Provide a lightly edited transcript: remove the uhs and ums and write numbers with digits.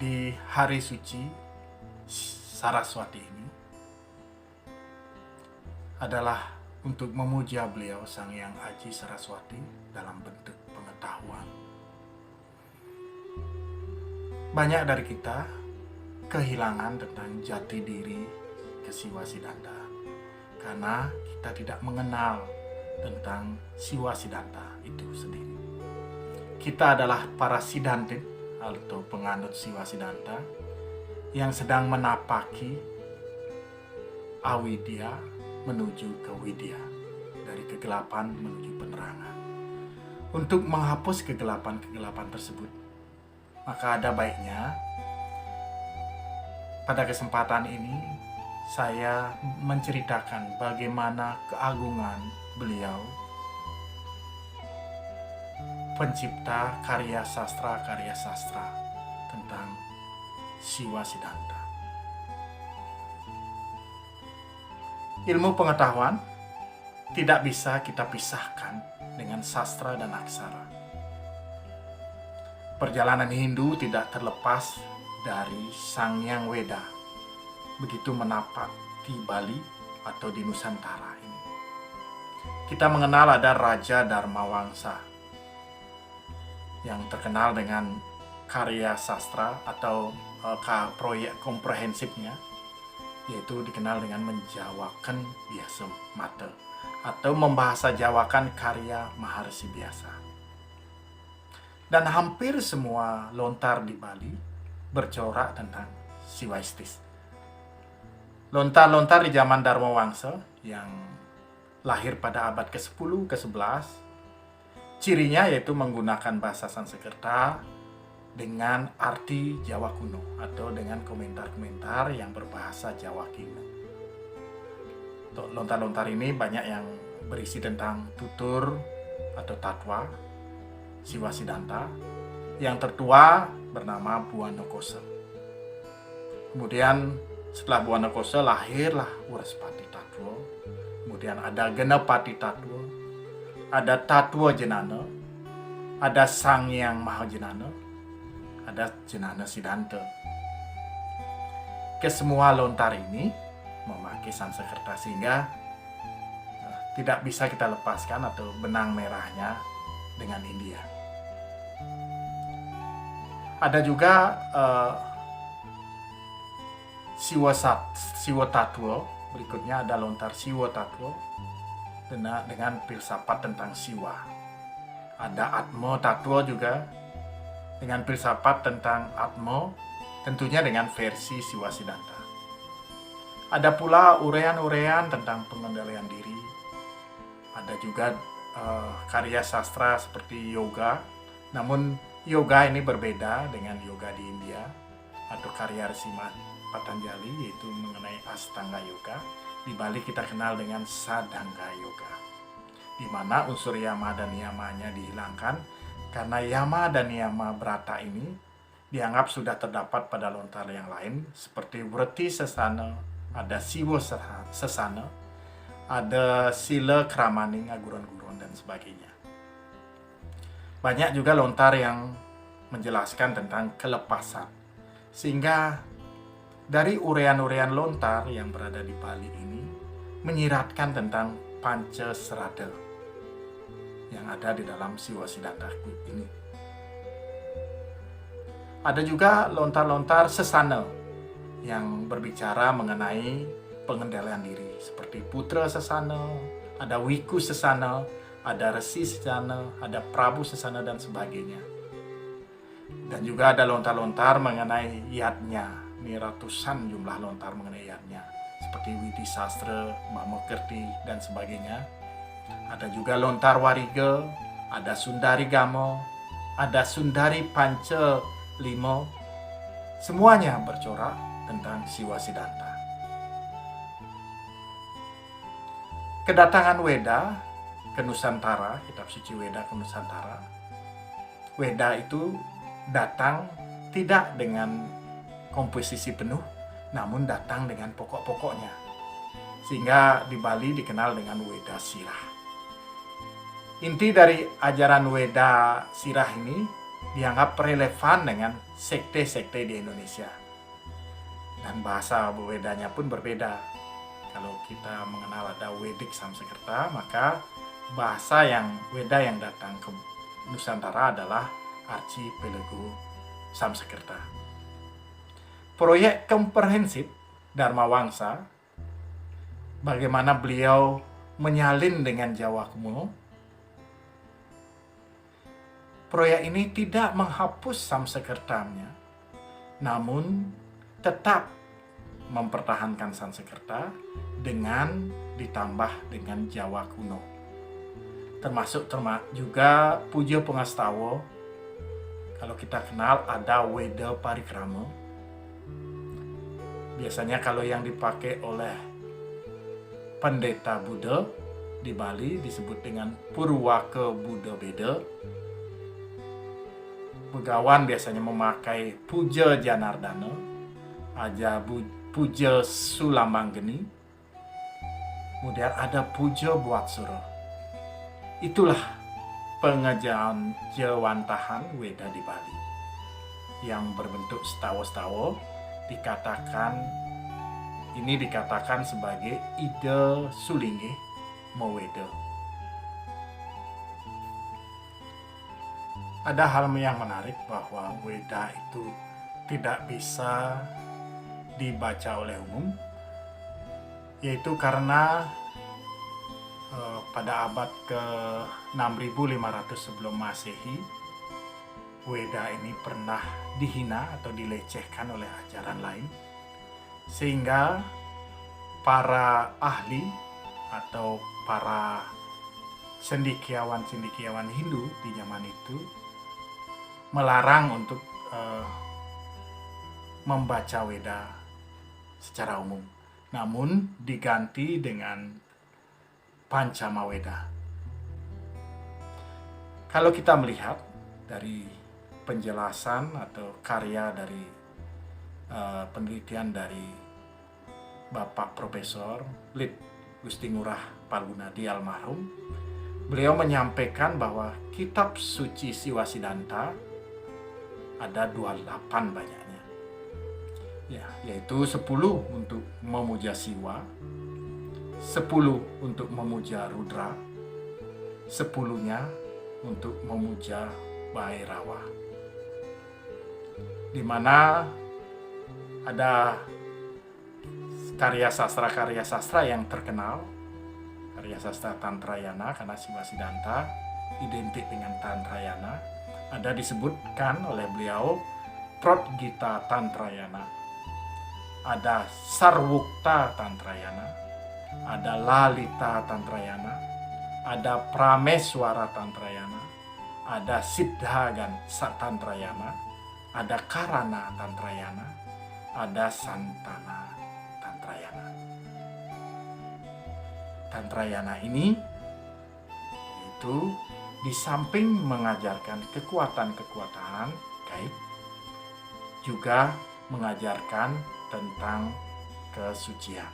Di hari suci Saraswati ini adalah untuk memuja beliau Sang Hyang Aji Saraswati dalam bentuk pengetahuan. Banyak dari kita kehilangan tentang jati diri Siwasiddhanta karena kita tidak mengenal tentang Siwasiddhanta itu sendiri. Kita adalah para Siddhantin atau penganut Siwasiddhanta yang sedang menapaki avidya menuju ke widya, dari kegelapan menuju penerangan. Untuk menghapus kegelapan-kegelapan tersebut, maka ada baiknya pada kesempatan ini saya menceritakan bagaimana keagungan beliau, pencipta karya sastra tentang Siwasiddhanta. Ilmu pengetahuan tidak bisa kita pisahkan dengan sastra dan aksara. Perjalanan Hindu tidak terlepas dari Sangyang Weda begitu menapak di Bali atau di Nusantara ini. Kita mengenal ada Raja Dharmawangsa yang terkenal dengan karya sastra atau proyek komprehensifnya, yaitu dikenal dengan menjawakan biasa mata atau membahasa jawakan karya Maharsi biasa. Dan hampir semua lontar di Bali bercorak tentang Siwaistis. Lontar-lontar di zaman Dharmawangsa yang lahir pada abad ke-10, ke-11, cirinya yaitu menggunakan bahasa Sanskerta dengan arti Jawa kuno atau dengan komentar-komentar yang berbahasa Jawa kina. Lontar-lontar ini banyak yang berisi tentang tutur atau tatwa Siwasiddhanta. Yang tertua bernama Buana-Kosa. Kemudian setelah Buana-Kosa lahirlah Uraspati Tatwa. Kemudian ada Ganapati Tatwa, ada Tatwa Jenana, ada Sangyang Mahajenana, ada Jenana Siddhanta. Kesemua lontar ini memakai Sanskerta sehingga tidak bisa kita lepaskan atau benang merahnya dengan India. Ada juga Siwa Tatwa. Berikutnya ada lontar Siwa Tatwa dengan filsafat tentang Siwa. Ada Atma Tatwa juga dengan filsafat tentang Atma, tentunya dengan versi Siwasiddhanta. Ada pula urean-urean tentang pengendalian diri. Ada juga karya sastra seperti yoga, namun yoga ini berbeda dengan yoga di India atau karya Resi Patanjali, yaitu mengenai Astanga Yoga. Di Bali kita kenal dengan Sadanga Yoga, di mana unsur yama dan niyamanya dihilangkan karena yama dan niyama brata ini dianggap sudah terdapat pada lontar yang lain seperti Vriti Sesana, ada Siwa Sesana, ada Sila Kramaning, Aguron-guron dan sebagainya. Banyak juga lontar yang menjelaskan tentang kelepasan. Sehingga dari urean-urean lontar yang berada di Bali ini menyiratkan tentang Pancasrada yang ada di dalam Siwasiddhanta ini. Ada juga lontar-lontar Sesana yang berbicara mengenai pengendalian diri seperti Putra Sesana, ada Wiku Sesana, ada Resi Sesana, ada Prabu Sesana dan sebagainya. Dan juga ada lontar-lontar mengenai yadnya. Ini ratusan jumlah lontar mengenai yadnya, seperti Widi Sastra, Mahakerti dan sebagainya. Ada juga lontar Wariga, ada Sundari Gamo, ada Sundari Panca Limo. Semuanya bercorak tentang Siwasiddhanta. Kedatangan Weda ke Nusantara, kitab suci Weda ke Nusantara. Weda itu datang tidak dengan komposisi penuh, namun datang dengan pokok-pokoknya. Sehingga di Bali dikenal dengan Weda Sirah. Inti dari ajaran Weda Sirah ini dianggap relevan dengan sekte-sekte di Indonesia. Dan bahasa Wedanya pun berbeda. Kalau kita mengenal ada Vedic Samsekerta, maka bahasa Weda yang datang ke Nusantara adalah Archipelago Samsekerta. Proyek komprehensif Dharma Wangsa, bagaimana beliau menyalin dengan Jawa kuno. Proyek ini tidak menghapus Samsekertanya, namun tetap mempertahankan Sanskerta dengan ditambah dengan Jawa kuno. Termasuk juga Pujo Pengastawa. Kalau kita kenal ada Weda Parikrama. Biasanya kalau yang dipakai oleh pendeta Buddha di Bali disebut dengan Purwaka Buddha Beda. Begawan biasanya memakai Puja Janardana, aja Puja Sulamanggeni, kemudian ada Puja Buatsura. Itulah pengajaran Jawantahan Weda di Bali yang berbentuk setawa-setawa, dikatakan sebagai ide Sulinggih Meweda. Ada hal yang menarik bahwa Weda itu tidak bisa dibaca oleh umum, yaitu karena pada abad ke-6500 sebelum Masehi, Weda ini pernah dihina atau dilecehkan oleh ajaran lain, sehingga para ahli atau para cendekiawan Hindu di zaman itu melarang untuk membaca Weda secara umum, namun diganti dengan Pancama Weda. Kalau kita melihat dari penjelasan atau karya dari penelitian dari Bapak Profesor Lid Gusti Ngurah Palgunadi almarhum, beliau menyampaikan bahwa kitab suci Siwasiddhanta ada 28 banyaknya, yaitu 10 untuk memuja Siwa, 10 untuk memuja Rudra, 10-nya untuk memuja Bhairawa, di mana ada karya sastra yang terkenal, karya sastra Tantrayana, karena Siwasiddhanta identik dengan Tantrayana. Ada disebutkan oleh beliau Prodgita Tantrayana, ada Sarwukta Tantrayana, ada Lalita Tantrayana, ada Prameswara Tantrayana, ada Siddhagan Tantrayana, ada Karana Tantrayana, ada Santana Tantrayana. Tantrayana ini itu di samping mengajarkan kekuatan-kekuatan gaib, juga mengajarkan tentang kesucian.